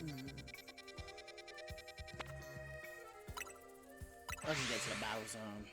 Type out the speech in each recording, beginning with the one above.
Let's just get to the battle zone.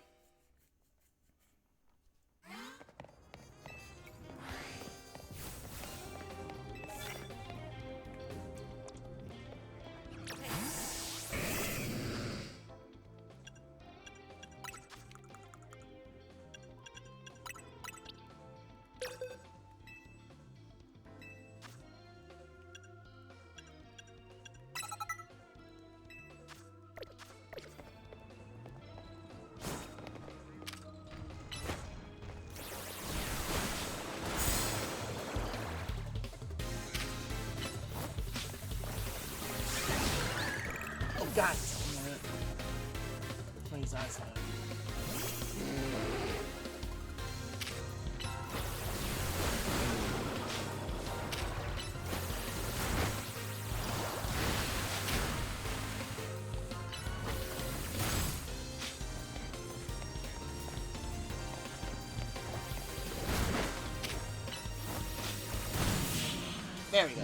Oh god damn it. Please, I said. There we go.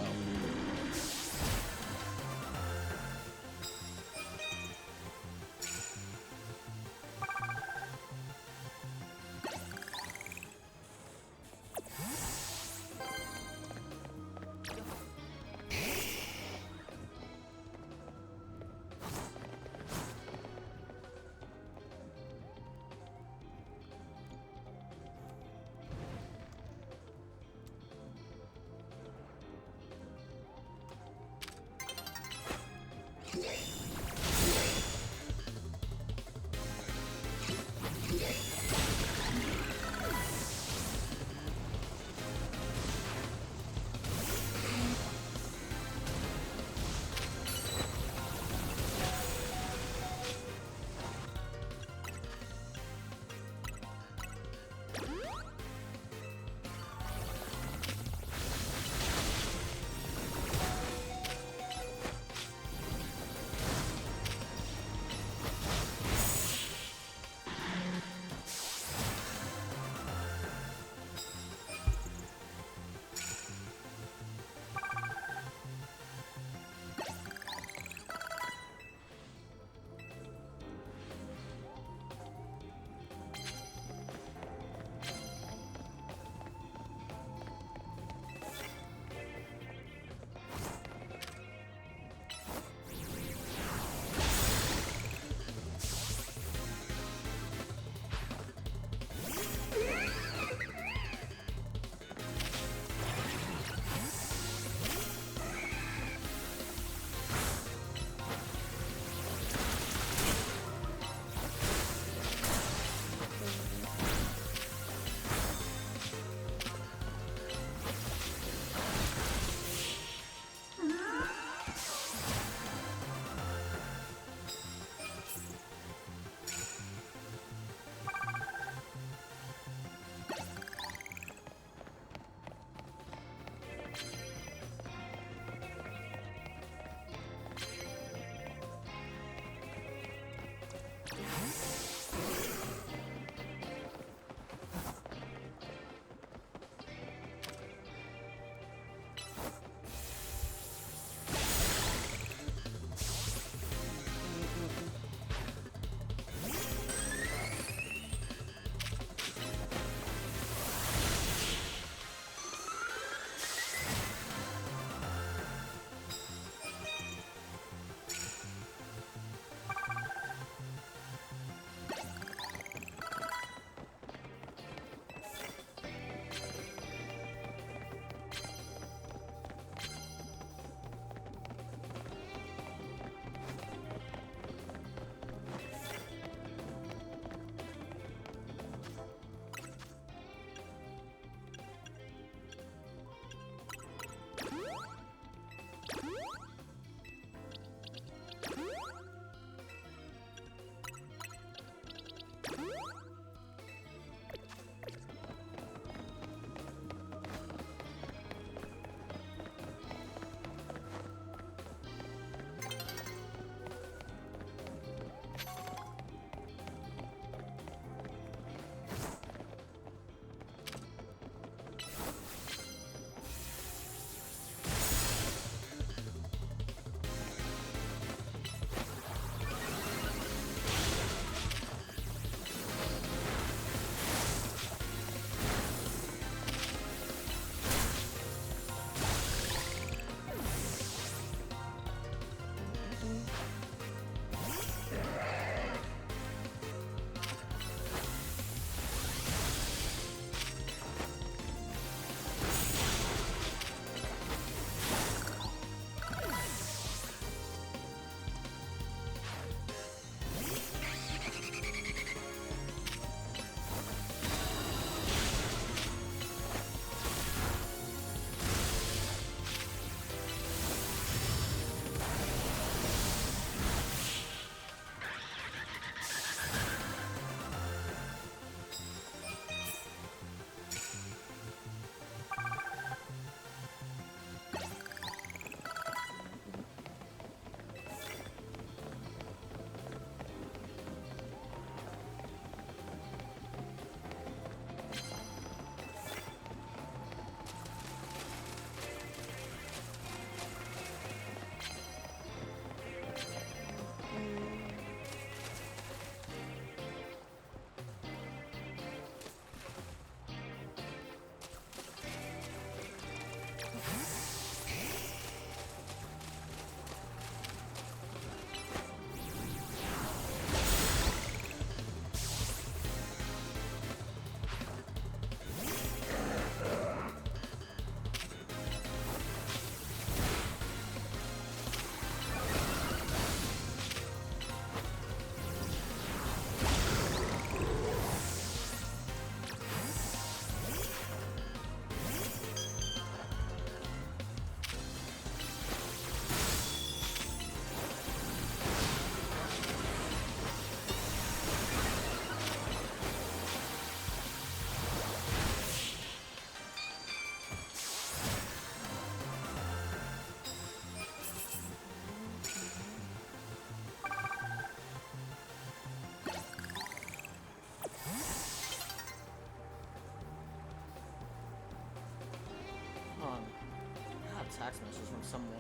text message from someone.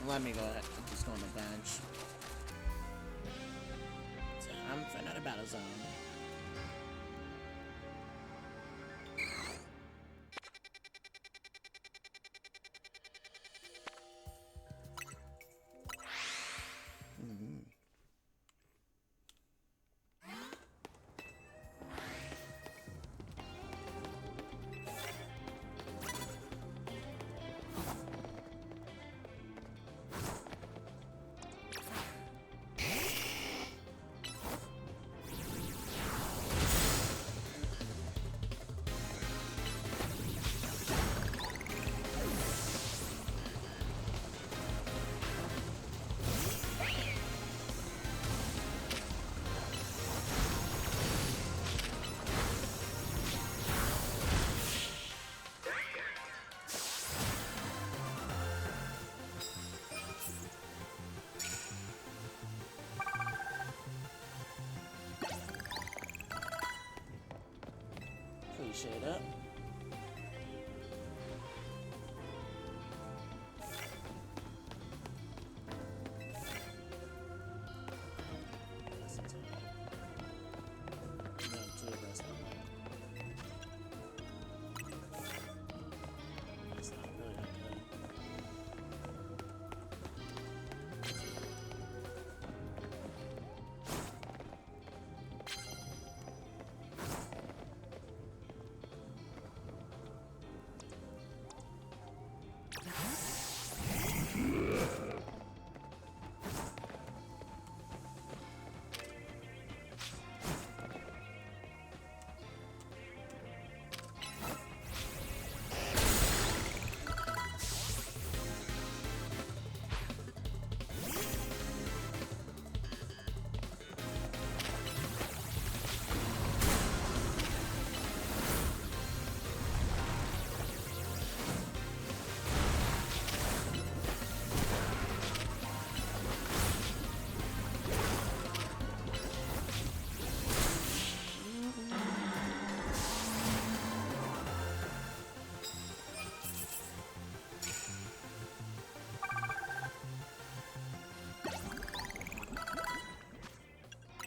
Let me go ahead and just go on the bench. Time for another battle zone. Appreciate it.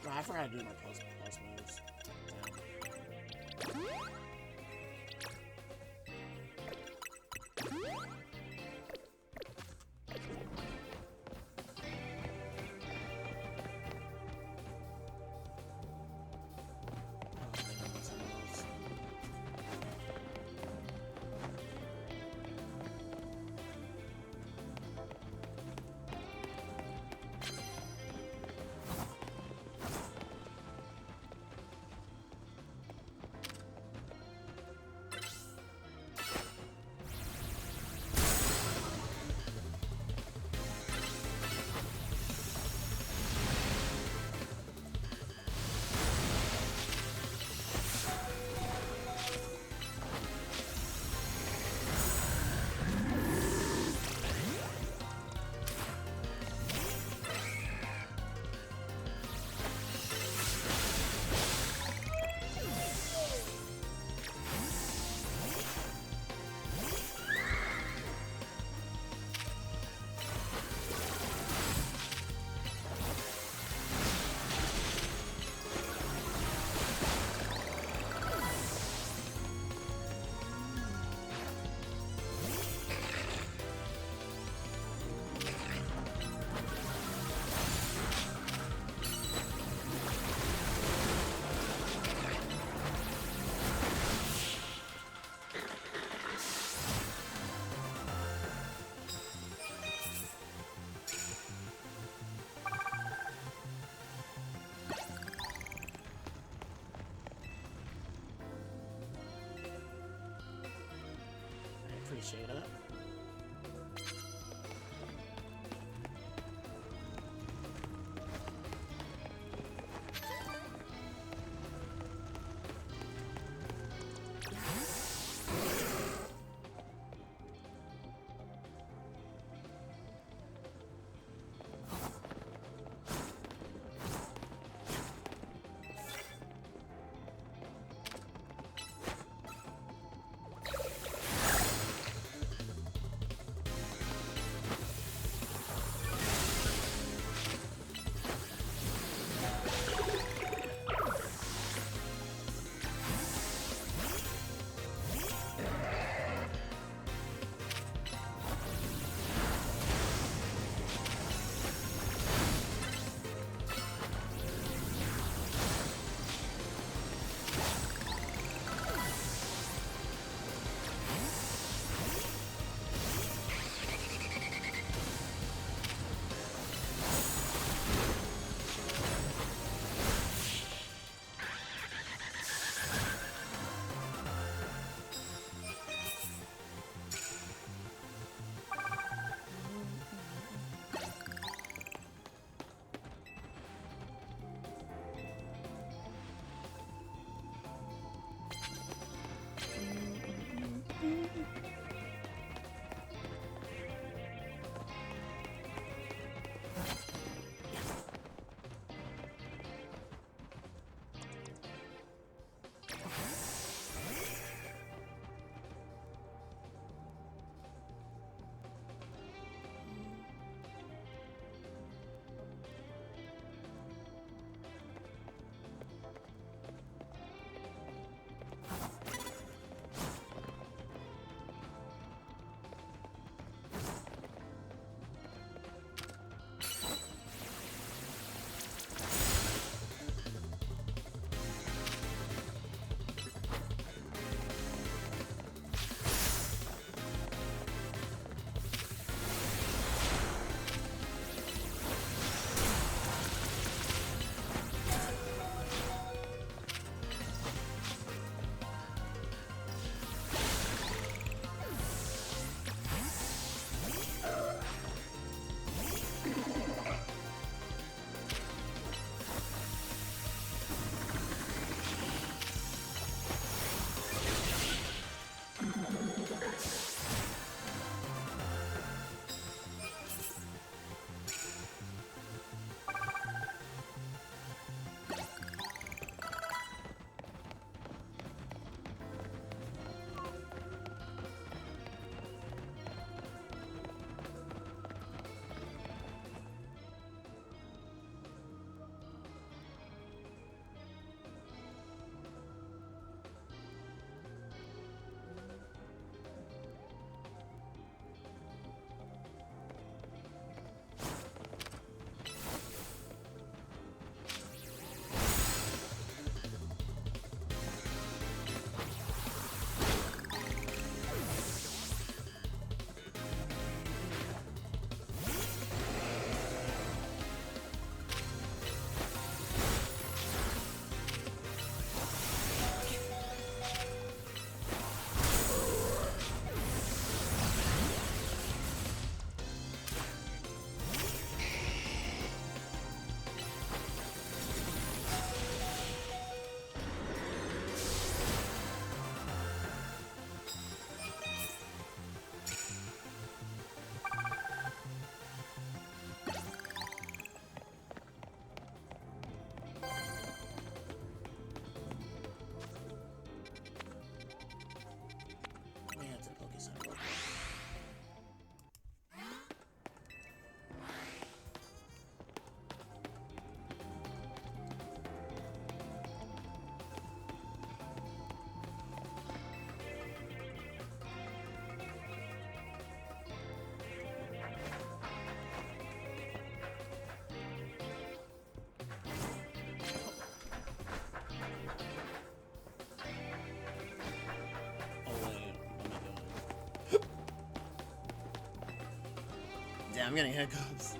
I forgot to do my post moves. Shade up. I'm getting hiccups.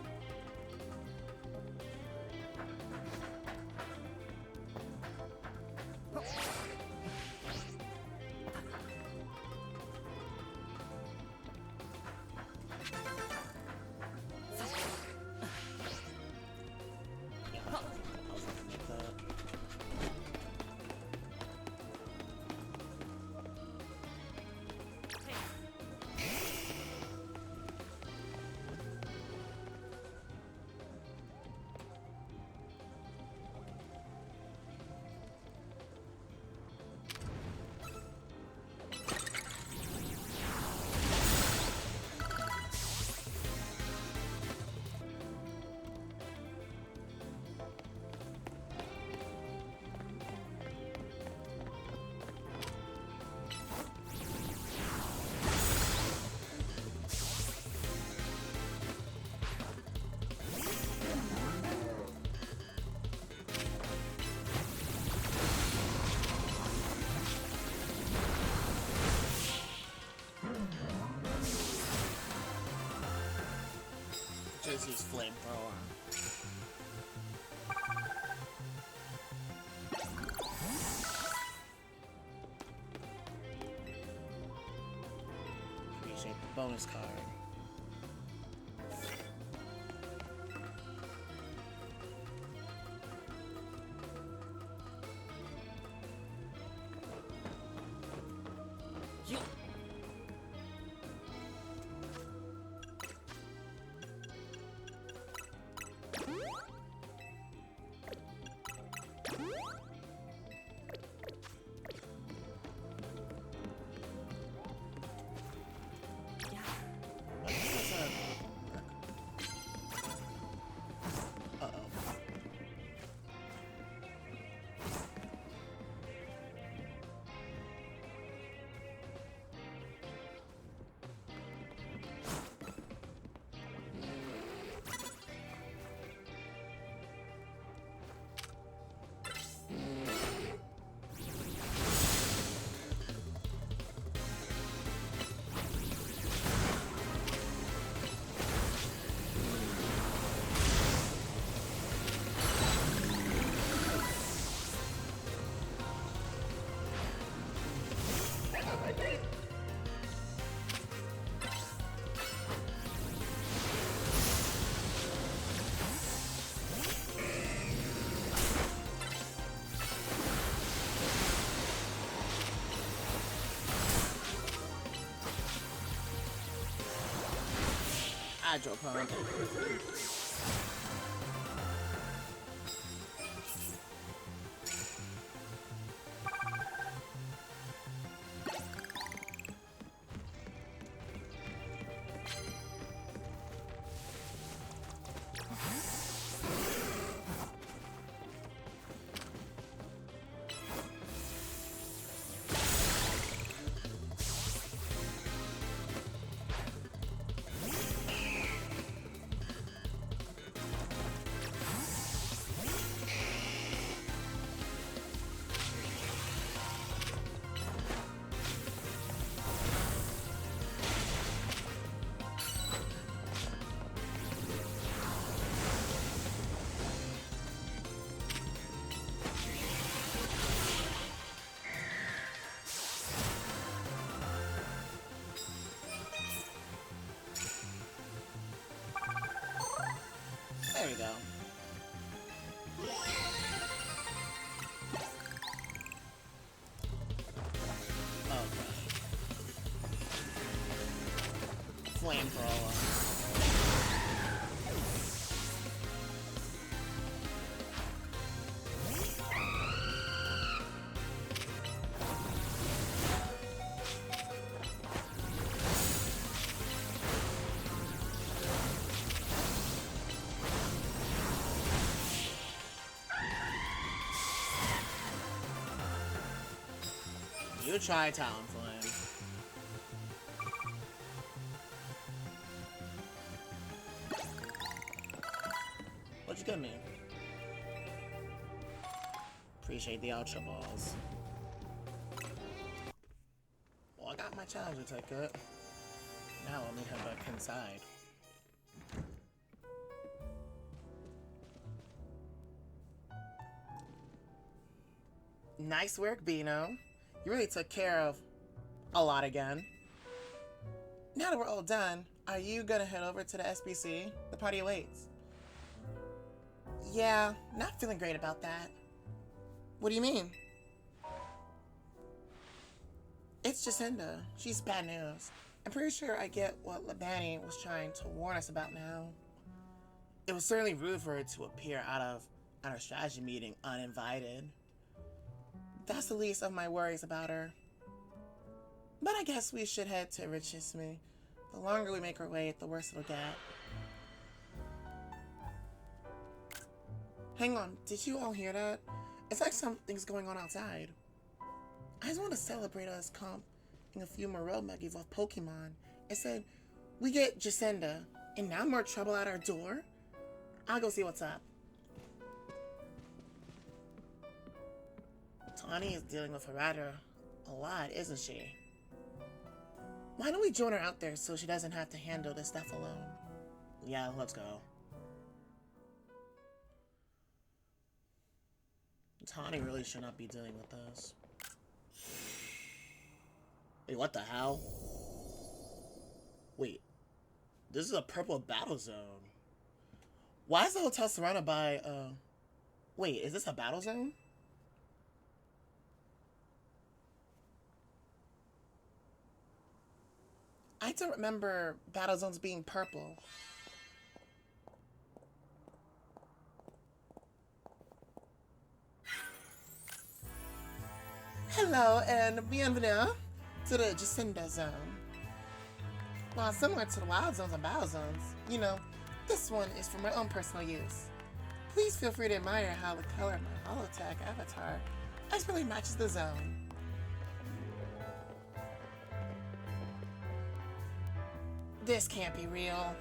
just use flamethrower. Appreciate the bonus card. You. Hydro pump. There we go. Okay. Flamethrower. You try Talonflame. What'd you get me? Appreciate the Ultra Balls. Well, I got my challenger ticket. Now let me head back inside. Nice work, Bino. You really took care of a lot again. Now that we're all done, are you gonna head over to the SBC? The party awaits. Yeah, not feeling great about that. What do you mean? It's Jacinda. She's bad news. I'm pretty sure I get what Labani was trying to warn us about now. It was certainly rude for her to appear out of our strategy meeting uninvited. That's the least of my worries about her. But I guess we should head to Richisme. The longer we make our way, the worse it'll get. Hang on, did you all hear that? It's like something's going on outside. I just want to celebrate us comping a few Morel Muggies off Pokemon. It said, we get Jacinda, and now more trouble at our door? I'll go see what's up. Tawny is dealing with Harada a lot, isn't she? Why don't we join her out there so she doesn't have to handle this stuff alone? Yeah, let's go. Tawny really should not be dealing with this. Wait, what the hell? Wait. This is a purple battle zone. Why is the hotel surrounded by, Wait, is this a battle zone? I don't remember battle zones being purple. Hello and bienvenue to the Jacinda zone. While similar to the wild zones and battle zones, you know, this one is for my own personal use. Please feel free to admire how the color of my holotech avatar expertly matches the zone. This can't be real.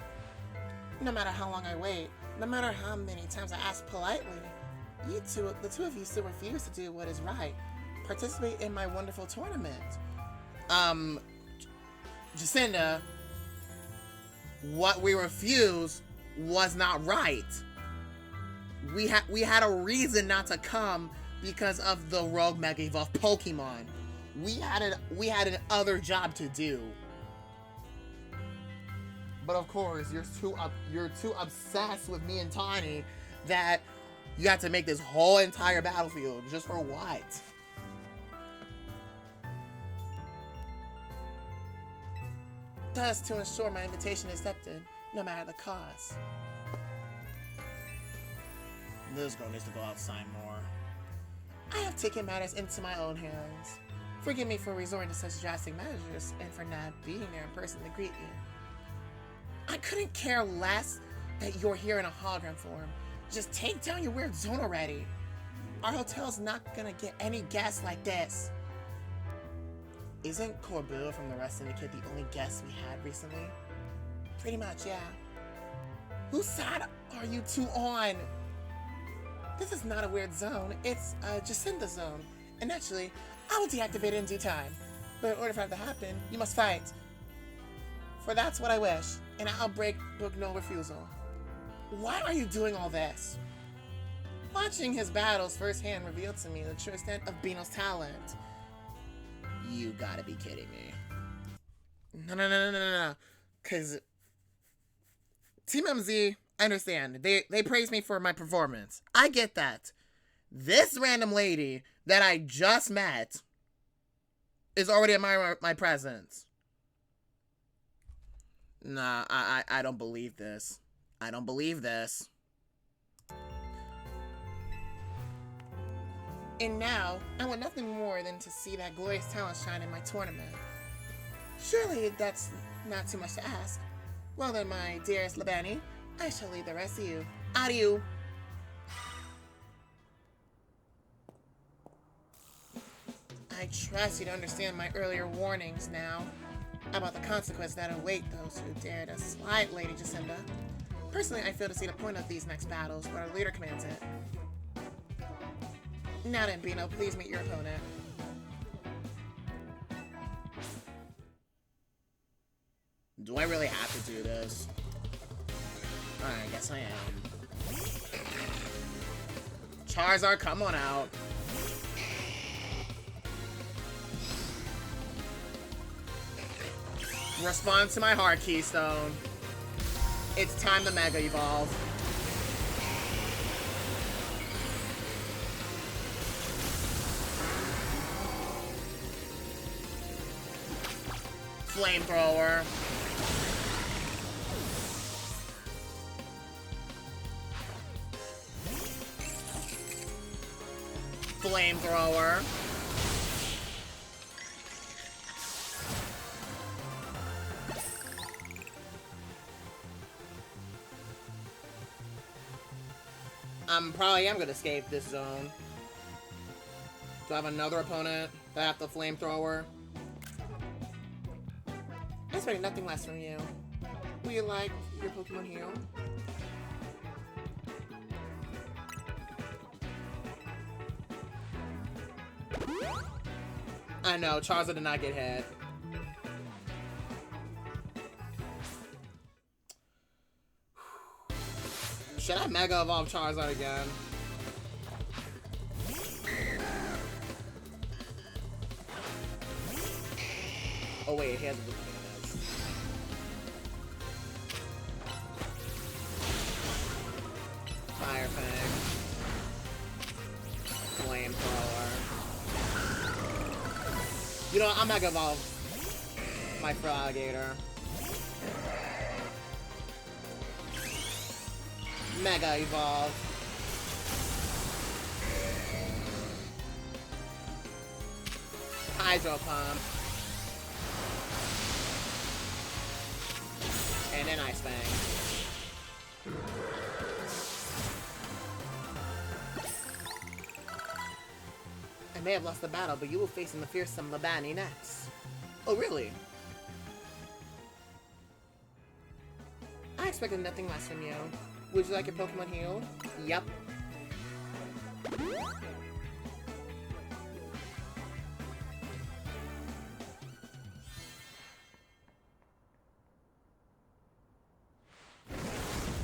No matter how long I wait, no matter how many times I ask politely, the two of you still refuse to do what is right. Participate in my wonderful tournament. Jacinda, what we refused was not right. We had a reason not to come because of the Rogue Mega Evolved Pokemon. We had an other job to do. But of course, you're too obsessed with me and Tawny that you have to make this whole entire battlefield just for what? Thus, to ensure my invitation is accepted, no matter the cost. This girl needs to go outside more. I have taken matters into my own hands. Forgive me for resorting to such drastic measures and for not being there in person to greet you. I couldn't care less that you're here in a hologram form. Just take down your weird zone already. Our hotel's not gonna get any guests like this. Isn't Corbu from the Rest Syndicate the only guest we had recently? Pretty much, yeah. Whose side are you two on? This is not a weird zone, it's a Jacinda zone. And naturally, I will deactivate it in due time. But in order for that to happen, you must fight. For that's what I wish, and I'll book no refusal. Why are you doing all this? Watching his battles firsthand revealed to me the true extent of Bino's talent. You gotta be kidding me. No. Cause Team MZ, I understand. They praise me for my performance. I get that. This random lady that I just met is already admiring my presence. Nah, I don't believe this. I don't believe this. And now, I want nothing more than to see that glorious talent shine in my tournament. Surely that's not too much to ask. Well then, my dearest Labani, I shall leave the rest of you. Adieu! I trust you to understand my earlier warnings now about the consequences that await those who dare to slight Lady Jacinda. Personally, I fail to see the point of these next battles, but our leader commands it. Now then, Bino, please meet your opponent. Do I really have to do this? I guess I am. Charizard, come on out. Respond to my heart, Keystone. It's time to Mega Evolve. Flamethrower. Flamethrower. Probably am gonna escape this zone. Do I have another opponent that have the flamethrower? I expect nothing less from you. Will you like your Pokemon heal? I know, Charizard did not get hit. should I Mega Evolve Charizard again? Oh wait, he has a blue bananas. Fire Fang. Flamethrower. You know what? I'm Mega Evolve my Feraligatr. Mega Evolve. Hydro Pump. And then Ice Fang. I may have lost the battle, but you will face in the fearsome Labani next. Oh, really? I expected nothing less from you. Would you like your Pokemon healed? Yup.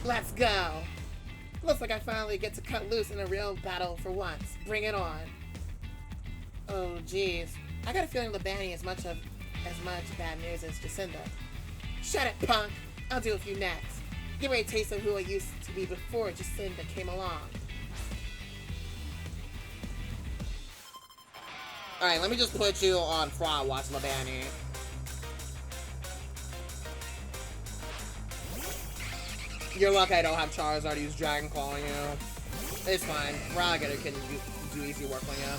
Let's go! Looks like I finally get to cut loose in a real battle for once. Bring it on. Oh, jeez. I got a feeling Labani is as much bad news as Jacinda. Shut it, punk! I'll deal with you next. Give me a taste of who I used to be before Jacinda came along. Alright, let me just put you on Fraud Watch, Labani. You're lucky I don't have Charizard to use Dragon Claw on you. It's fine. Feraligatr can do easy work on you.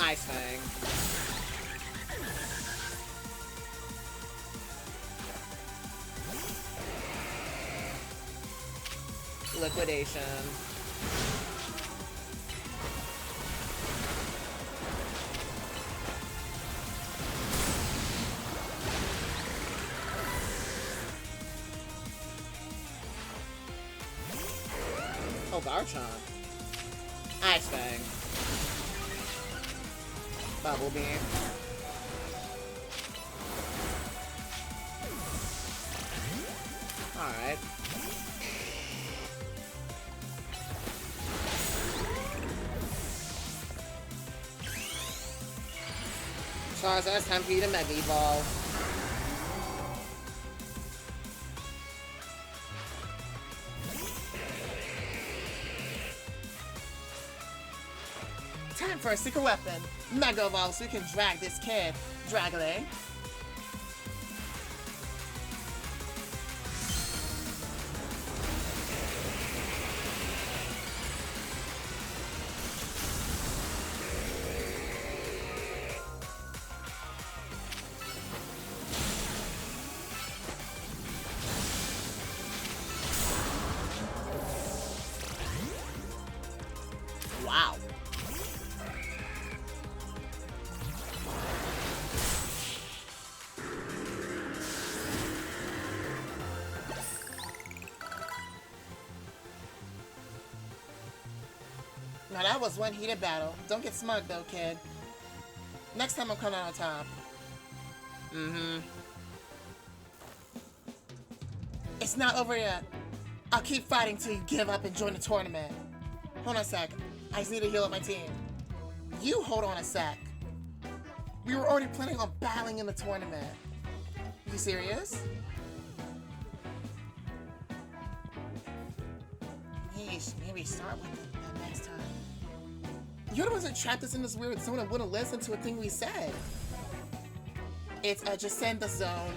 Ice Fang. Liquidation. Oh, Garchomp. Ice Fang. Bubble Beam. Alright. Charizard, it's time for you to Mega Evolve. Time for a secret weapon. Mega Evolve so we can drag this kid. Dragale. Wow. Now that was one heated battle. Don't get smug though, kid. Next time I'm coming out on top. It's not over yet. I'll keep fighting till you give up and join the tournament. Hold on a sec. I just need to heal up my team. You hold on a sec. We were already planning on battling in the tournament. You serious? Maybe start with it that next time. You're the ones that trapped us in this weird zone and wouldn't listen to a thing we said. It's a Jacinda zone.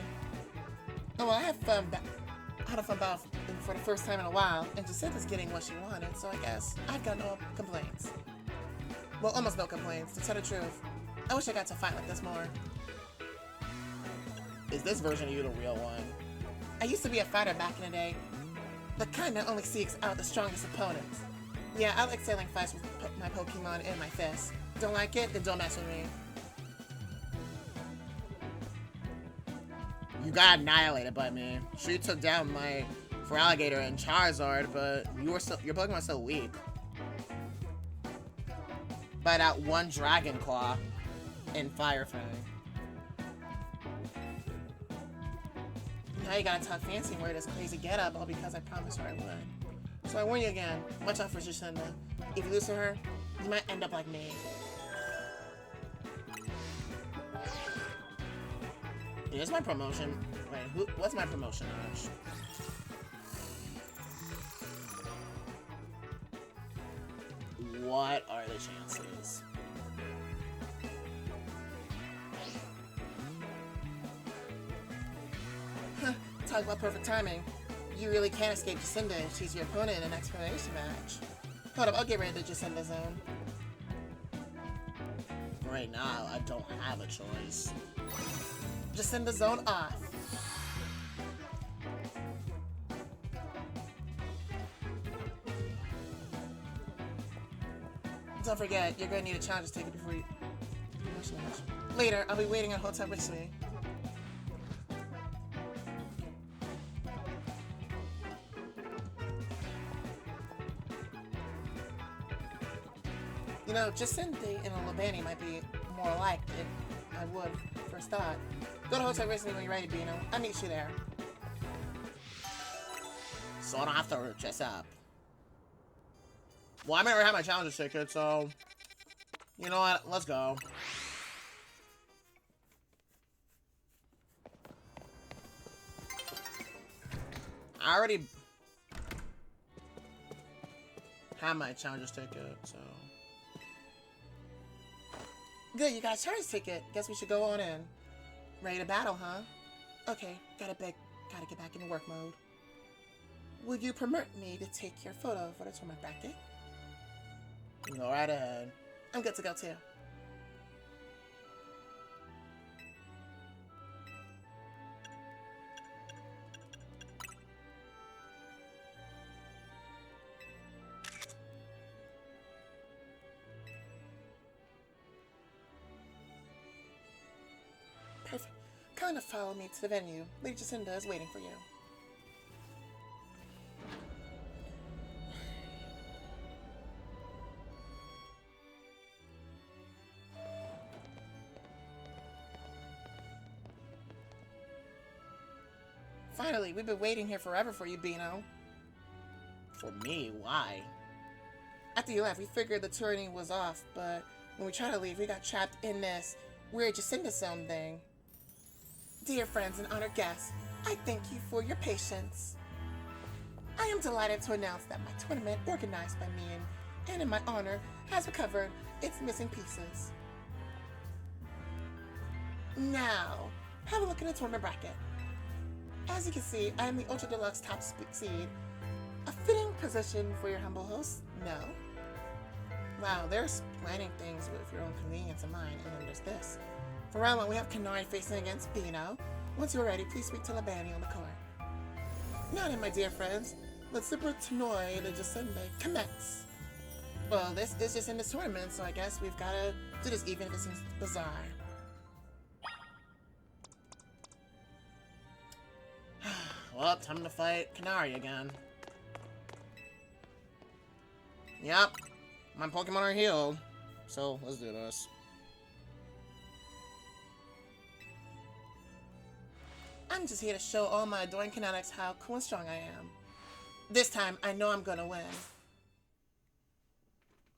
Oh, well, I had a fun battle for the first time in a while, and Jacinda's getting what she wanted, so I guess I've got no complaints. Well, almost no complaints, to tell the truth. I wish I got to fight like this more. Is this version of you the real one? I used to be a fighter back in the day. The kind that only seeks out the strongest opponents. Yeah, I like settling fights with my Pokemon in my fists. Don't like it? Then don't mess with me. You got annihilated by me. Sure, you took down my Feraligatr and Charizard, but your Pokemon's so weak. By that one Dragon Claw and Fire Fang. Now you gotta talk fancy and wear this crazy getup all because I promised her I would. So I warn you again, watch out for Jacinda. If you lose to her, you might end up like me. Here's my promotion. Wait, what's my promotion, Ash? What are the chances? Huh, talk about perfect timing. You really can't escape Jacinda. She's your opponent in an explanation match. Hold up, I'll get rid of the Jacinda zone. Right now, I don't have a choice. Jacinda zone off. Don't forget, you're gonna need a challenges ticket before you... Later, I'll be waiting at Hotel Ritzy. You know, Jacinda and Labani might be more alike than I would first thought. Go to Hotel Ritzy when you're ready, Bino. I'll meet you there. So I don't have to dress up. Well, I never had my challenges ticket, so... You know what? Let's go. I already... have my challenges ticket, so... Good, you got a challenges ticket. Guess we should go on in. Ready to battle, huh? Okay, gotta get back into work mode. Will you permit me to take your photo for the tournament bracket? Go right ahead. I'm good to go too. Perfect. Kind of follow me to the venue. Lady Jacinda is waiting for you. Finally, we've been waiting here forever for you, Bino. For me? Why? After you left, we figured the tourney was off, but when we tried to leave, we got trapped in this weird Jacinda zone thing. Dear friends and honored guests, I thank you for your patience. I am delighted to announce that my tournament, organized by me and in my honor, has recovered its missing pieces. Now, have a look at the tournament bracket. As you can see, I am the Ultra Deluxe top seed. A fitting position for your humble host? No. Wow, there's planning things with your own convenience in mind, and then there's this. For round one, we have Kanari facing against Bino. Once you're ready, please speak to Labani on the court. Now then, my dear friends, let's Super Tenoi the Jacinda commence. Well, this is just in this tournament, so I guess we've gotta do this even if it seems bizarre. Well, time to fight Kanari again. Yep, my Pokemon are healed, so let's do this. I'm just here to show all my adoring Kinetics how cool and strong I am. This time, I know I'm gonna win.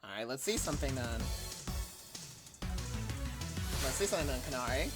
Alright, let's see something then. Let's see something then, Kanari.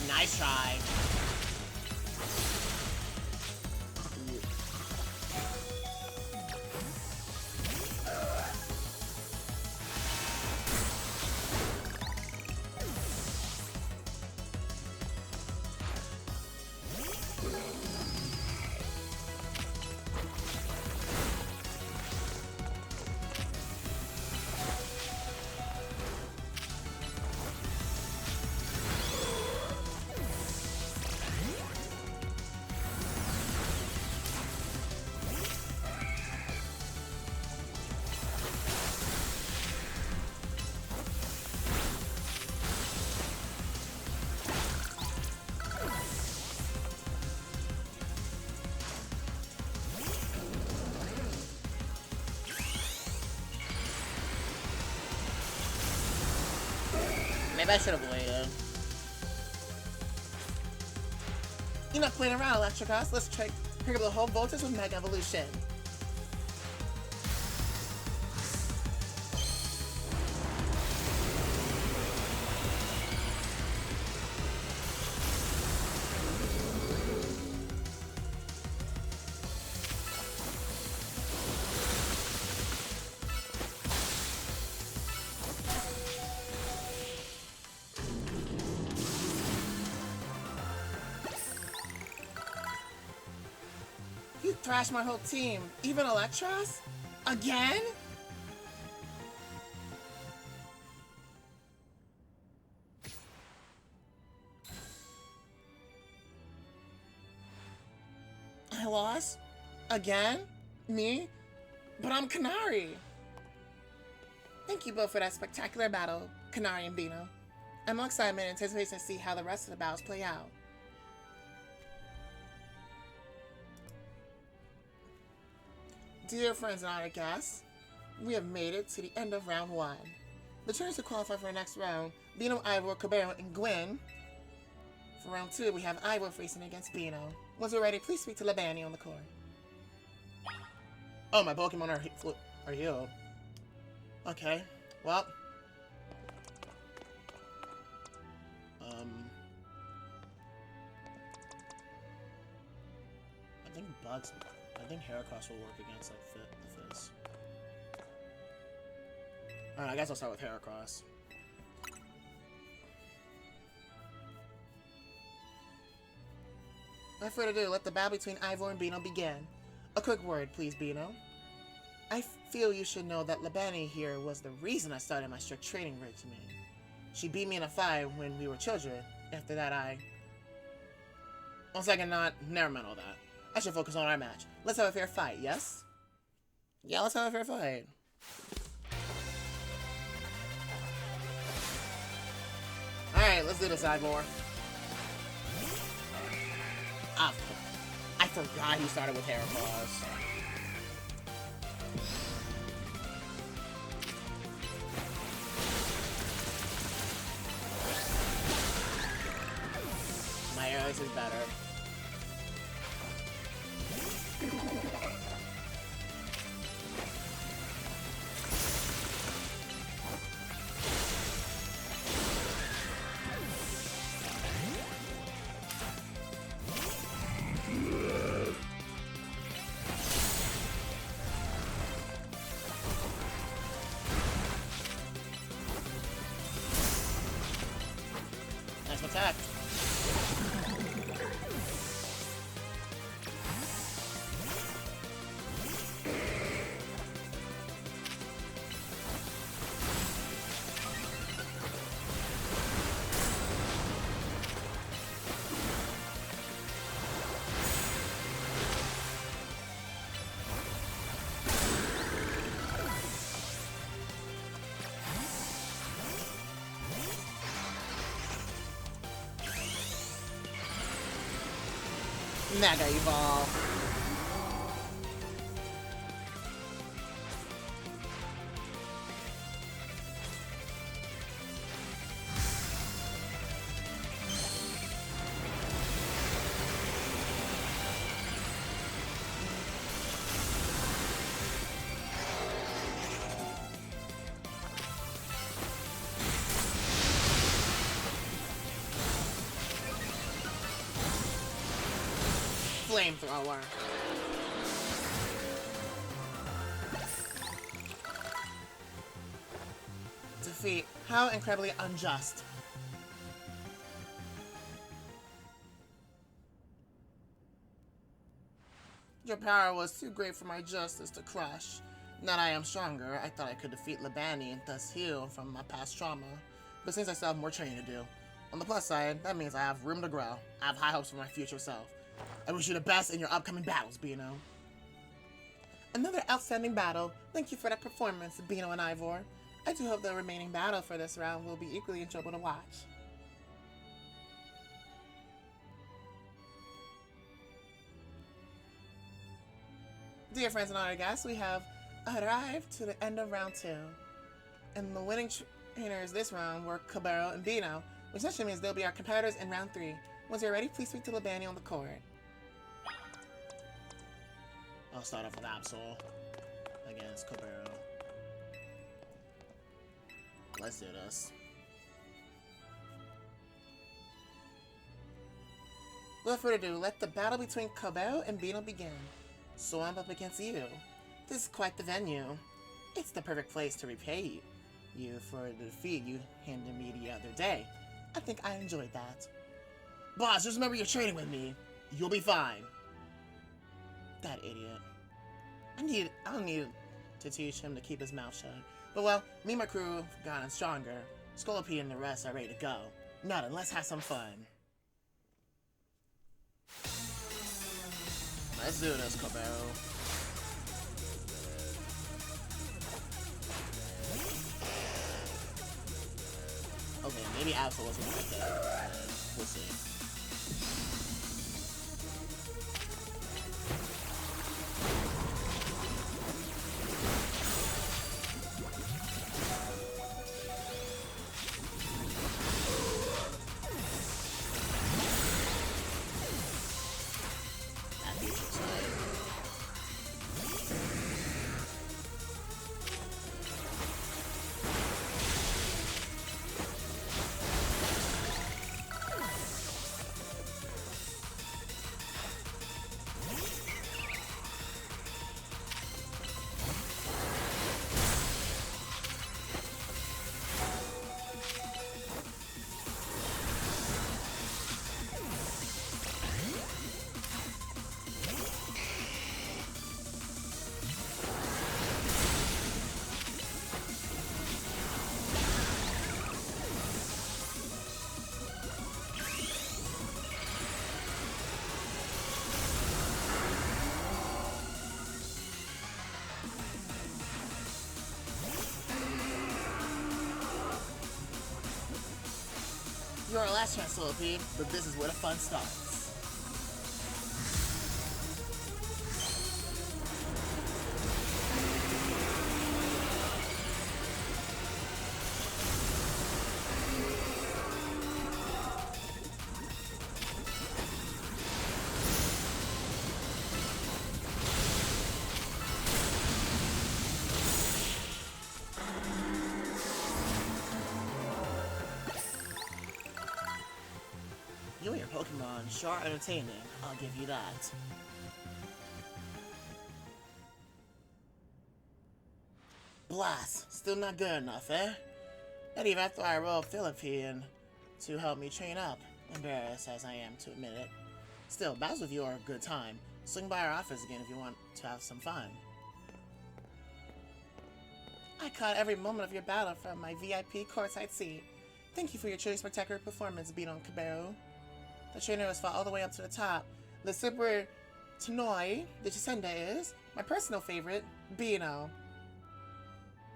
Nice try. Maybe I should have waited. You're not playing around, Electrocross. Let's try pick up the whole voltage with Mega Evolution. You thrashed my whole team, even Electros? Again? I lost? Again? Me? But I'm Kanari. Thank you both for that spectacular battle, Kanari and Bino. I'm excited in anticipation to see how the rest of the battles play out. Dear friends and other guests, we have made it to the end of round 1. The trainers to qualify for the next round, Bino, Ivor, Cabero, and Gwen. For round 2, we have Ivor facing against Bino. Once we're ready, please speak to Labani on the court. Oh, my Pokemon are healed. Okay, well. I think Heracross will work against, like, the Fizz. Alright, I guess I'll start with Heracross. Without further ado, let the battle between Ivor and Bino begin. A quick word, please, Bino. I feel you should know that Labani here was the reason I started my strict training regimen. She beat me in a fight when we were children. After that, One second, never mind all that. I should focus on our match. Let's have a fair fight, yes? Yeah, let's have a fair fight. Alright, let's do this, Ivor. I forgot he started with Heracross. My Aeris is better. Nice attack. Mega Evolve. Flamethrower. Defeat. How incredibly unjust. Your power was too great for my justice to crush. Now that I am stronger, I thought I could defeat Labani and thus heal from my past trauma. But since I still have more training to do. On the plus side, that means I have room to grow. I have high hopes for my future self. I wish you the best in your upcoming battles, Bino. Another outstanding battle. Thank you for that performance, Bino and Ivor. I do hope the remaining battle for this round will be equally enjoyable to watch. Dear friends and other guests, we have arrived to the end of round 2. And the winning Winners this round were Cabero and Bino, which essentially means they'll be our competitors in round 3. Once you're ready, please speak to Labani on the court. I'll start off with Absol against Cabero. Let's do this. Without further ado, let the battle between Cabero and Bino begin. So I'm up against you. This is quite the venue. It's the perfect place to repay you for the defeat you handed me the other day. I think I enjoyed that. Boss, just remember you're training with me. You'll be fine. That idiot. I'll need to teach him to keep his mouth shut. But well, me and my crew have gotten stronger. Scolopy and the rest are ready to go. Now then, let's have some fun. Let's do this, Cabero. Okay, maybe Absol wasn't like that. We'll see. You're our last chance, Scolopy, but this is where the fun starts. You and your Pokemon sure are entertaining, I'll give you that. Blast! Still not good enough, eh? Not even after I rolled Philippine to help me train up. Embarrassed as I am to admit it. Still, battles with you are a good time. Swing by our office again if you want to have some fun. I caught every moment of your battle from my VIP courtside seat. Thank you for your truly spectacular performance, Bino and Cabero. The trainer was fought all the way up to the top. The Super Tenoi, the Chisenda is my personal favorite, Bino.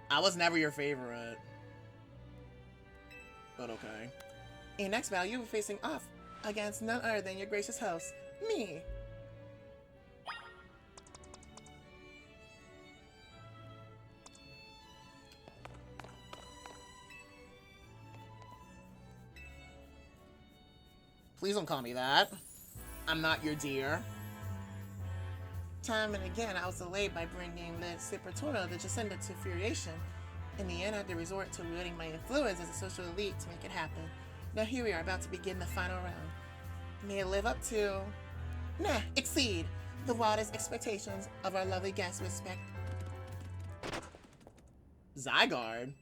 I was never your favorite. But okay. In your next battle, you'll be facing off against none other than your gracious host, me. Please don't call me that. I'm not your dear. Time and again, I was delayed by bringing the Cipertoro to Chisenda to Furiation. In the end, I had to resort to wielding my influence as a social elite to make it happen. Now here we are about to begin the final round. May it live up to... exceed the wildest expectations of our lovely guests with respect. Zygarde?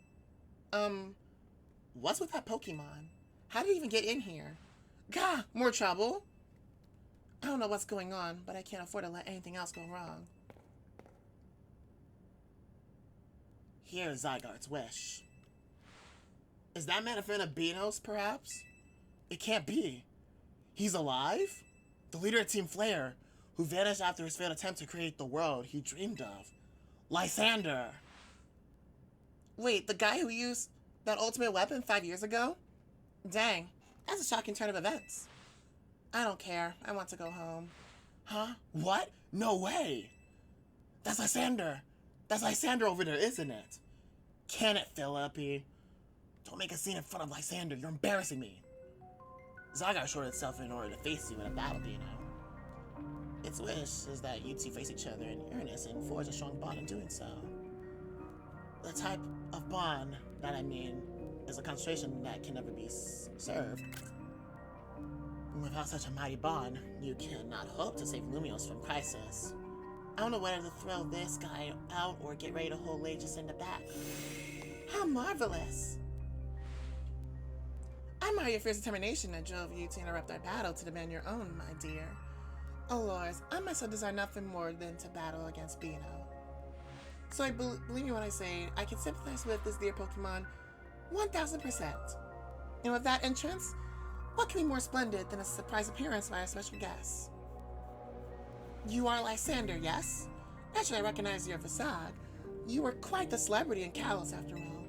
What's with that Pokemon? How did it even get in here? Gah! More trouble? I don't know what's going on, but I can't afford to let anything else go wrong. Here's Zygarde's wish. Is that Manaphyna Benos, perhaps? It can't be. He's alive? The leader of Team Flare, who vanished after his failed attempt to create the world he dreamed of. Lysander! Wait, the guy who used that ultimate weapon 5 years ago? Dang, that's a shocking turn of events. I don't care. I want to go home. Huh? What? No way! That's Lysander! That's Lysander over there, isn't it? Can it, Philippi? Don't make a scene in front of Lysander. You're embarrassing me. Zygarde showed itself in order to face you in a battle, Its wish is that you two face each other in earnest and forge a strong bond in doing so. The type of bond that is a concentration that can never be served. Without such a mighty bond, you cannot hope to save Lumiose from crisis. I don't know whether to throw this guy out or get ready to hold Aegis in the back. How marvelous! I admire your fierce determination that drove you to interrupt our battle to demand your own, my dear. Oh Lord, I myself desire nothing more than to battle against Beano. So I believe me when I say I can sympathize with this dear Pokemon 1000%. And with that entrance, what can be more splendid than a surprise appearance by a special guest? You are Lysander, yes? Naturally, I recognize your facade. You were quite the celebrity in Kalos, after all.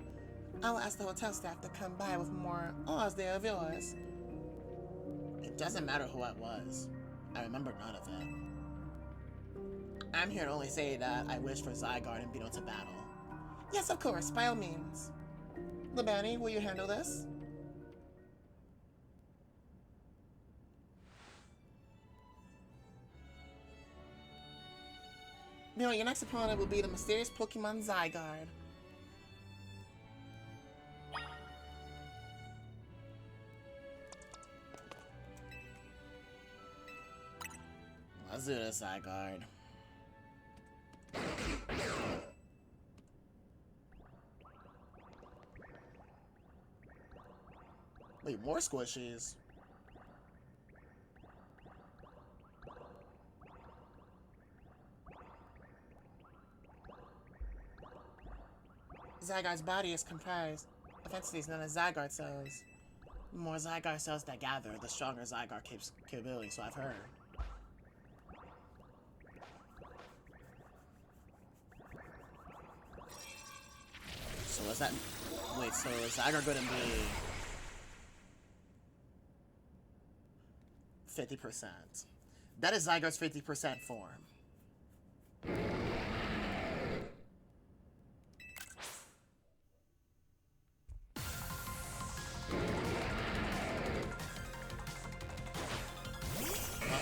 I will ask the hotel staff to come by with more Oz there of yours. It doesn't matter who I was. I remember none of it. I'm here to only say that I wish for Zygarde and Beano to battle. Yes, of course, by all means. Labani, will you handle this? Beano, your next opponent will be the mysterious Pokemon Zygarde. Let's do this, Zygarde. Wait, more squishies? Zygarde's body is comprised of entities known as Zygarde cells. The more Zygarde cells that gather, the stronger Zygarde capability, so I've heard. So what's that? Wait, so is Zygarde gonna be 50%? That is Zygarde's 50% form.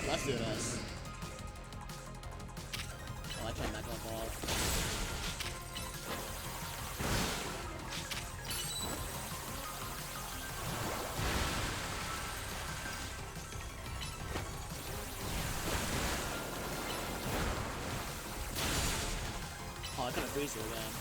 Let's do this. Oh, I can't Mega Evolve. Oh, I couldn't freeze you again.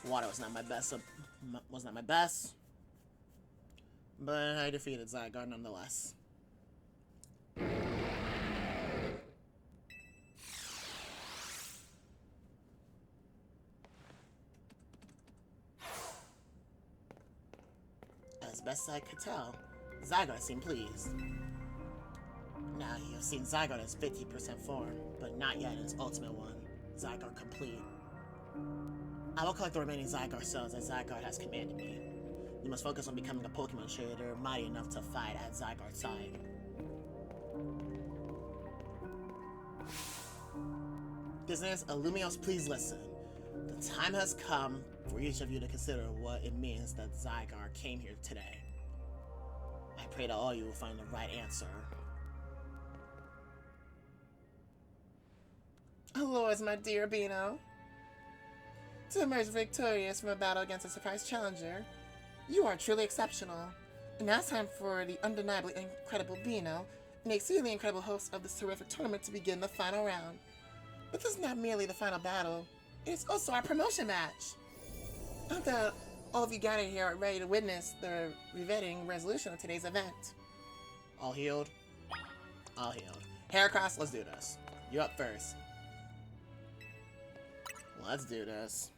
Water was not my best, but I defeated Zygarde nonetheless. As best I could tell, Zygarde seemed pleased. Now you've seen Zygarde as 50% form, but not yet in its ultimate one, Zygarde Complete. I will collect the remaining Zygarde cells as Zygarde has commanded me. You must focus on becoming a Pokemon trader mighty enough to fight at Zygarde's side. Business, Lumiose, please listen. The time has come for each of you to consider what it means that Zygarde came here today. I pray that all you will find the right answer. Oh Lord, my dear Beano. To emerge victorious from a battle against a surprise challenger, you are truly exceptional. And now it's time for the undeniably incredible Beano and the exceedingly incredible host of this terrific tournament to begin the final round. But this is not merely the final battle, it is also our promotion match. I hope that all of you gathered here are ready to witness the riveting resolution of today's event. All healed? All healed. Heracross, let's do this. You're up first. Let's do this.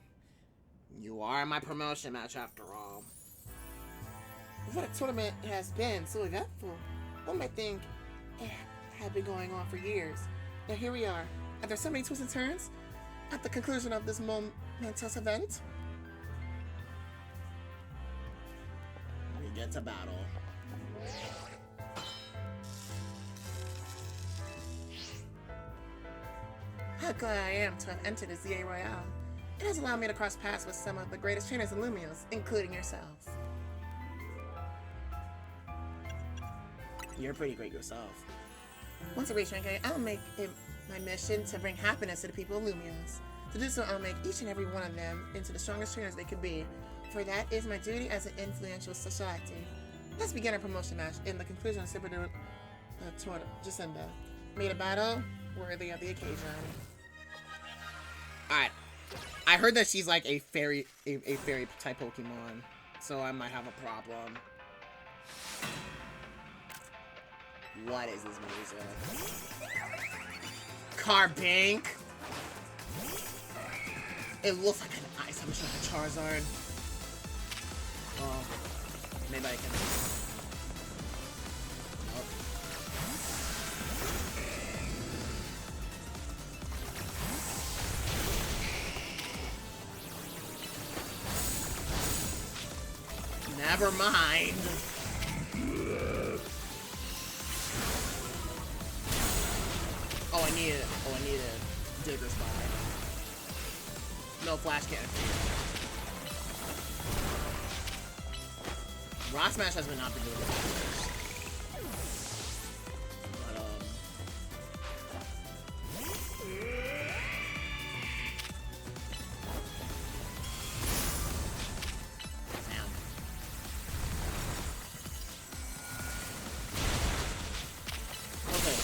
You are my promotion match after all. What a tournament has been so eventful. One might think it had been going on for years. Now here we are, after so many twists and turns, at the conclusion of this momentous event. We get to battle. How glad I am to have entered the ZA Royale. It has allowed me to cross paths with some of the greatest trainers in Lumios, including yourself. You're pretty great yourself. Once I reach rank A, I'll make it my mission to bring happiness to the people of Lumios. To do so, I'll make each and every one of them into the strongest trainers they could be, for that is my duty as an influential society. Let's begin our promotion match in the conclusion of Super Jacinda. Made a battle worthy of the occasion. Alright. I heard that she's like a fairy type Pokemon, so I might have a problem. What is this music? Carbink? It looks like an ice. I'm sure like a Charizard. Oh, maybe I can. Nope. Never mind. Oh, I need a Digger Spy. No Flash Cannon. Rock Smash has been not been doing it. But, damn. Okay.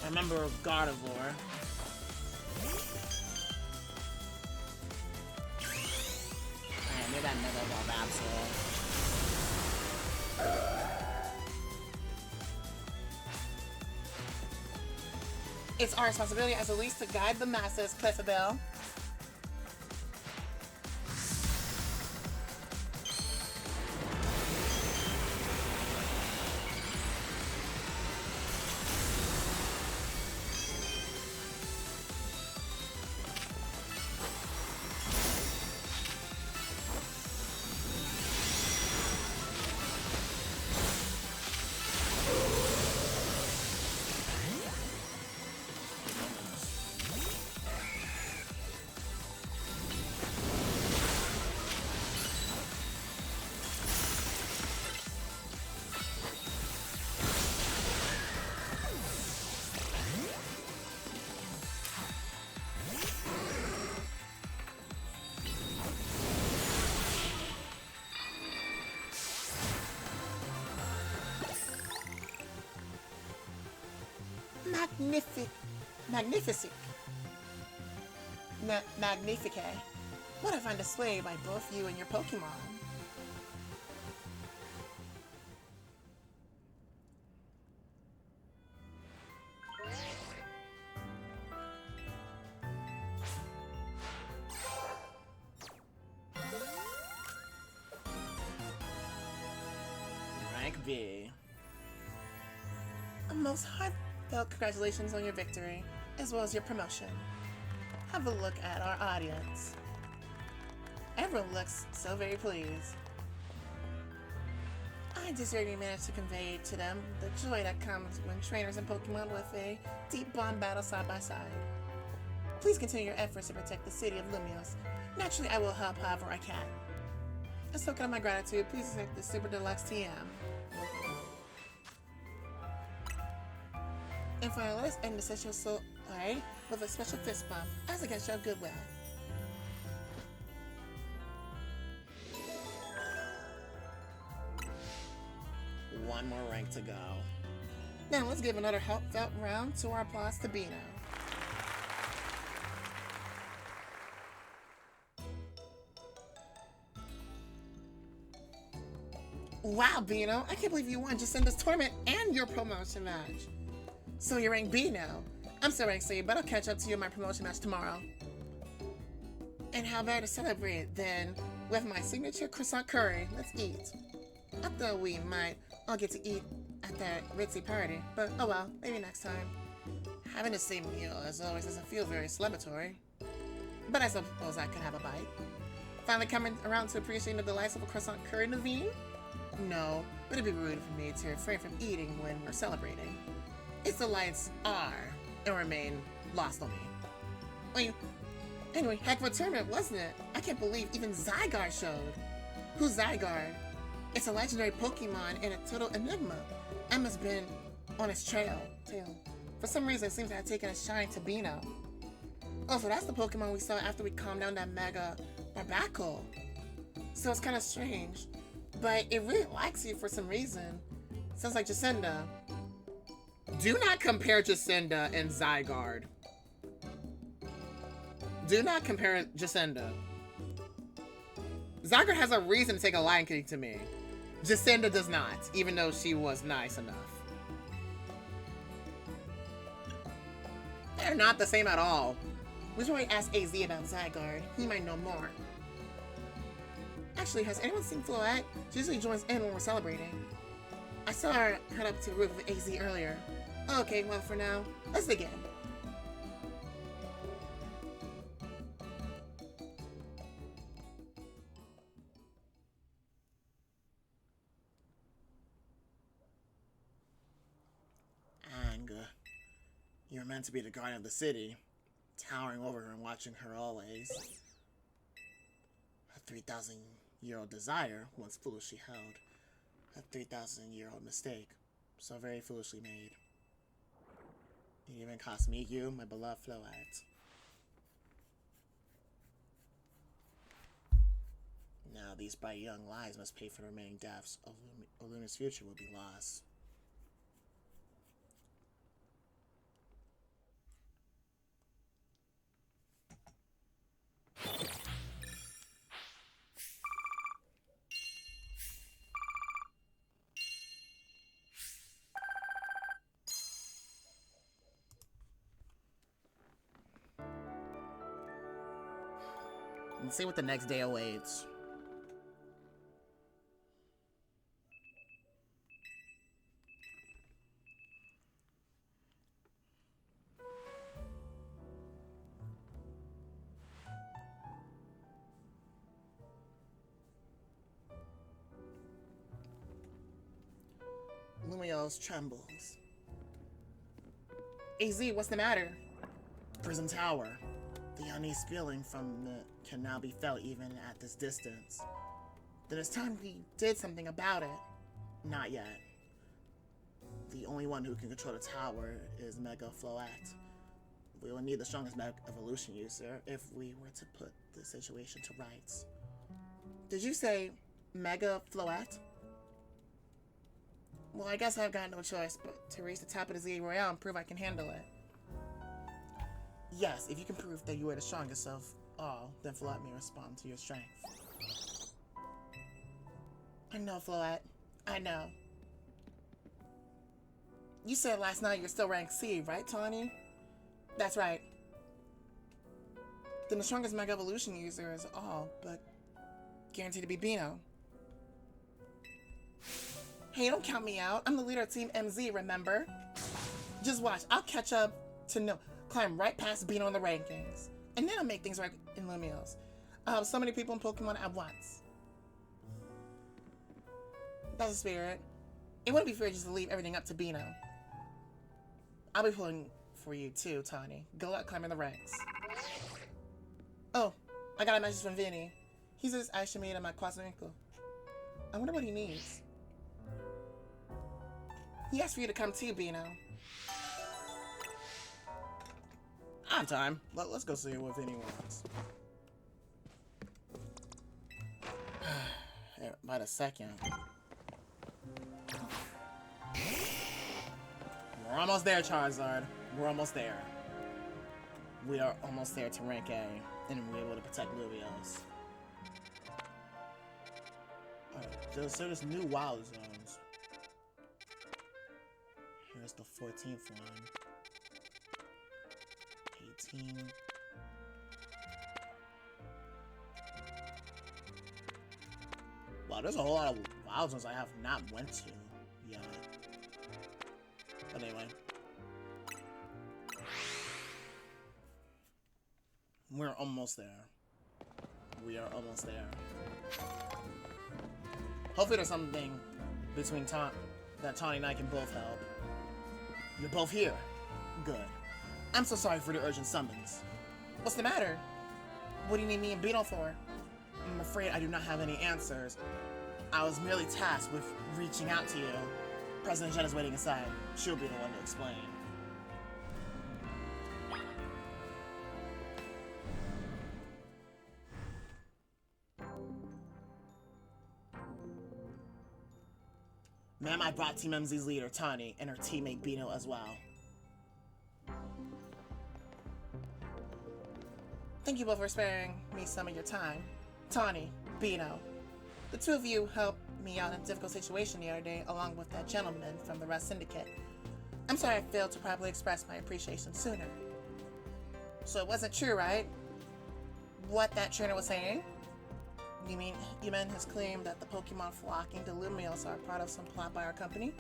I remember Gardevoir. Maybe that Mega Evolve Absol. It's our responsibility as elites to guide the masses, Clefabelle. Magnificent. Magnifique. What I find displayed by both you and your Pokemon. Rank B. A most heartfelt congratulations on your victory, as well as your promotion. Have a look at our audience. Everyone looks so very pleased. I did certainly manage to convey to them the joy that comes when trainers and Pokemon with a deep bond battle side by side. Please continue your efforts to protect the city of Lumios. Naturally, I will help however I can. As token of my gratitude, please accept the Super Deluxe TM. And finally, let's end the session with a special fist bump as a gesture of goodwill. One more rank to go. Now let's give another heartfelt round to our applause to Bino. Wow, Bino, I can't believe you won Jacinda's tournament and your promotion match. So you're rank B now. I'm still rank C, but I'll catch up to you in my promotion match tomorrow. And how better to celebrate than with my signature croissant curry. Let's eat. I thought we might all get to eat at that ritzy party, but oh well, maybe next time. Having the same meal as always doesn't feel very celebratory, but I suppose I could have a bite. Finally coming around to appreciating the delights of a croissant curry, Naveen? No, but it'd be rude for me to refrain from eating when we're celebrating. Its delights are and remain lost on me. Wait, anyway, heck of a tournament, wasn't it? I can't believe even Zygarde showed. Who's Zygarde? It's a legendary Pokemon and a total enigma. Emma's been on its trail. For some reason, it seems to have taken a shine to Bino. Oh, so that's the Pokemon we saw after we calmed down that Mega Barbacle. So it's kind of strange, but it really likes you for some reason. Sounds like Jacinda. Do not compare Jacinda and Zygarde. Do not compare Jacinda. Zygarde has a reason to take a liking to me. Jacinda does not, even though she was nice enough. They're not the same at all. We should really ask AZ about Zygarde. He might know more. Actually, has anyone seen Floette? She usually joins in when we're celebrating. I saw her head up to the roof with AZ earlier. Okay, well for now, let's begin. You're meant to be the guardian of the city, towering over her and watching her always. A 3,000-year-old desire, once foolishly held. A 3,000-year-old mistake, so very foolishly made. It even cost me you, my beloved Floette. Now these bright young lives must pay for the remaining deaths. Luna's future will be lost. And see what the next day awaits. Lumios trembles. AZ, what's the matter? Prism Tower. The unease feeling from it can now be felt even at this distance. Then it's time we did something about it. Not yet. The only one who can control the tower is Mega Floette. We will need the strongest Mega Evolution user if we were to put the situation to rights. Did you say Mega Floette? Well, I guess I've got no choice but to reach the top of the Z Royale and prove I can handle it. Yes, if you can prove that you are the strongest of all, then Floette may respond to your strength. I know, Floette. I know. You said last night you're still rank C, right, Tawny? That's right. Then the strongest Mega Evolution user is all, but guaranteed to be Bino. Hey, don't count me out. I'm the leader of Team MZ, remember? Just watch. I'll catch up to climb right past Bino in the rankings. And then I'll make things right in Lumios. So many people in Pokemon at once. That's the spirit. It wouldn't be fair just to leave everything up to Bino. I'll be pulling for you too, Tawny. Good luck climbing the ranks. Oh, I got a message from Vinny. He says I should meet him at Quasimico. I wonder what he needs. He asked for you to come too, Bino. I have time. Let's go see what Vinny wants. About a second. We're almost there, Charizard. We're almost there. We are almost there to rank A, and we're able to protect Lumios. So there's new wild zones. Here's the 14th one. 18. Wow, there's a whole lot of wild zones I have not went to yet. But anyway. We're almost there. We are almost there. Hopefully there's something between that Tawny and I can both help. You're both here. Good. I'm so sorry for the urgent summons. What's the matter? What do you need me and Beetle for? I'm afraid I do not have any answers. I was merely tasked with reaching out to you. President Jen is waiting inside. She'll be the one to explain. Ma'am, I brought Team MZ's leader, Tawny, and her teammate, Bino, as well. Thank you both for sparing me some of your time. Tawny, Bino, the two of you helped me out in a difficult situation the other day, along with that gentleman from the Rust Syndicate. I'm sorry I failed to properly express my appreciation sooner. So it wasn't true, right? What that trainer was saying? You mean Eman has claimed that the Pokemon flocking to Lumios are part of some plot by our company?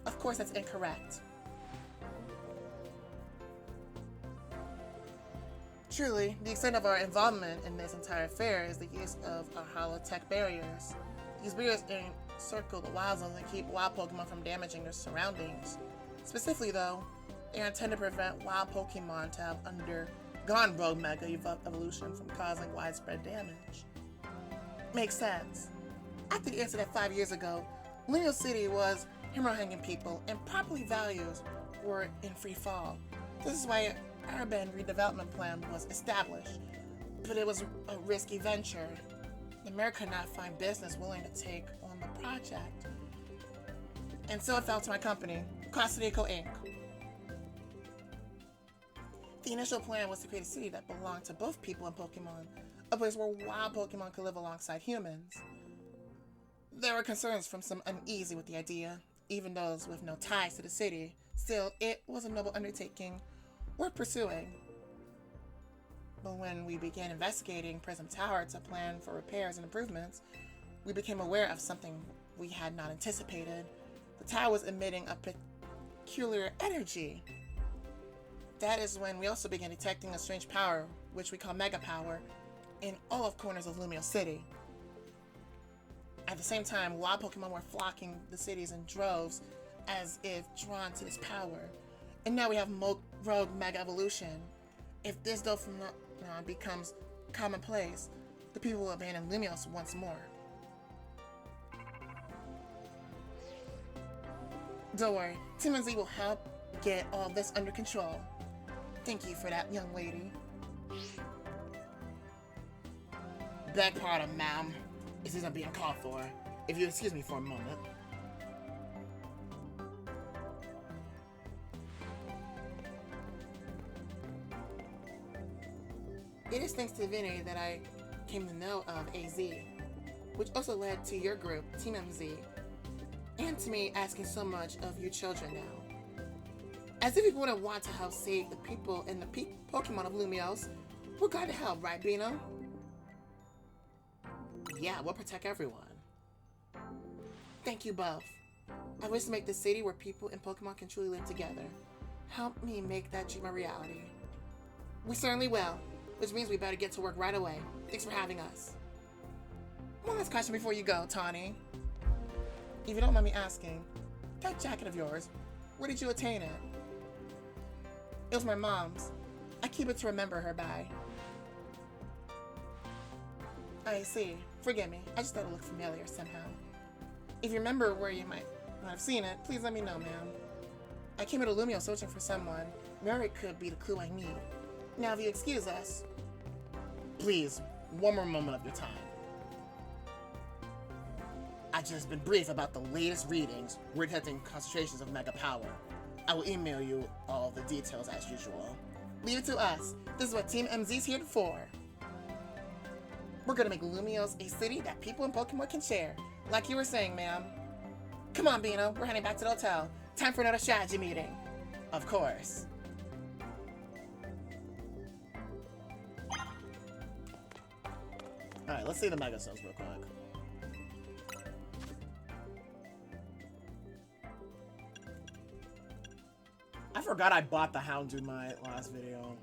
Of course that's incorrect. Truly, the extent of our involvement in this entire affair is the use of our holotech barriers. These barriers encircle the wild zones and keep wild Pokemon from damaging their surroundings. Specifically though, they are intended to prevent wild Pokemon to have undergone Rogue Mega Evolution from causing widespread damage. Makes sense. After the incident 5 years ago, Lumio City was hemorrhaging people and property values were in free fall. This is why an urban redevelopment plan was established, but it was a risky venture. The mayor could not find business willing to take on the project. And so it fell to my company, Quasimico Inc. The initial plan was to create a city that belonged to both people and Pokemon, a place where wild Pokemon could live alongside humans. There were concerns from some uneasy with the idea, even those with no ties to the city. Still, it was a noble undertaking worth pursuing. But when we began investigating Prism Tower to plan for repairs and improvements, we became aware of something we had not anticipated. The tower was emitting a peculiar energy. That is when we also began detecting a strange power, which we call Mega Power, in all of corners of Lumio City. At the same time, wild Pokemon were flocking the cities in droves as if drawn to this power. And now we have Rogue Mega Evolution. If this phenomenon becomes commonplace, the people will abandon Lumios once more. Don't worry, Team MZ will help get all this under control. Thank you for that, young lady. Beg pardon, ma'am. This isn't being called for. If you excuse me for a moment. It is thanks to Vinny that I came to know of AZ, which also led to your group, Team MZ, and to me asking so much of you children now. As if you wouldn't want to help save the people and the Pokemon of Lumios, we're glad to help, right, Bino? Yeah, we'll protect everyone. Thank you both. I wish to make the city where people and Pokemon can truly live together. Help me make that dream a reality. We certainly will, which means we better get to work right away. Thanks for having us. One last question before you go, Tawny. If you don't mind me asking, that jacket of yours, where did you attain it? It was my mom's. I keep it to remember her by. I see. Forgive me. I just thought it looked familiar somehow. If you remember where you might have seen it, please let me know, ma'am. I came to Lumio searching for someone. Mary could be the clue I need. Now, if you excuse us. Please, one more moment of your time. I've just been briefed about the latest readings. We're detecting concentrations of mega power. I will email you all the details as usual. Leave it to us. This is what Team MZ's here for. We're gonna make Lumios a city that people in Pokemon can share. Like you were saying, ma'am. Come on, Bino. We're heading back to the hotel. Time for another strategy meeting. Of course. Alright, let's see the Mega Cells real quick. I forgot I bought the Houndoom in my last video.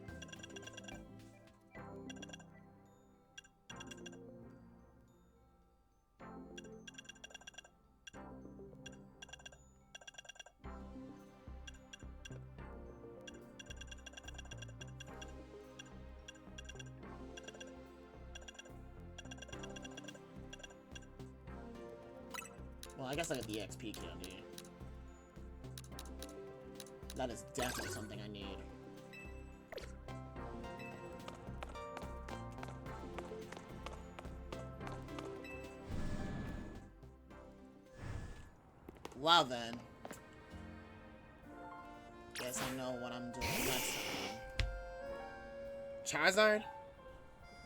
Well, I guess I got the XP candy. That is definitely something I need. Well then. Guess I know what I'm doing next time. Charizard?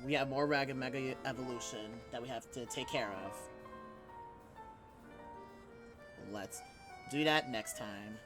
We have more Rag and Mega Evolution that we have to take care of. Let's do that next time.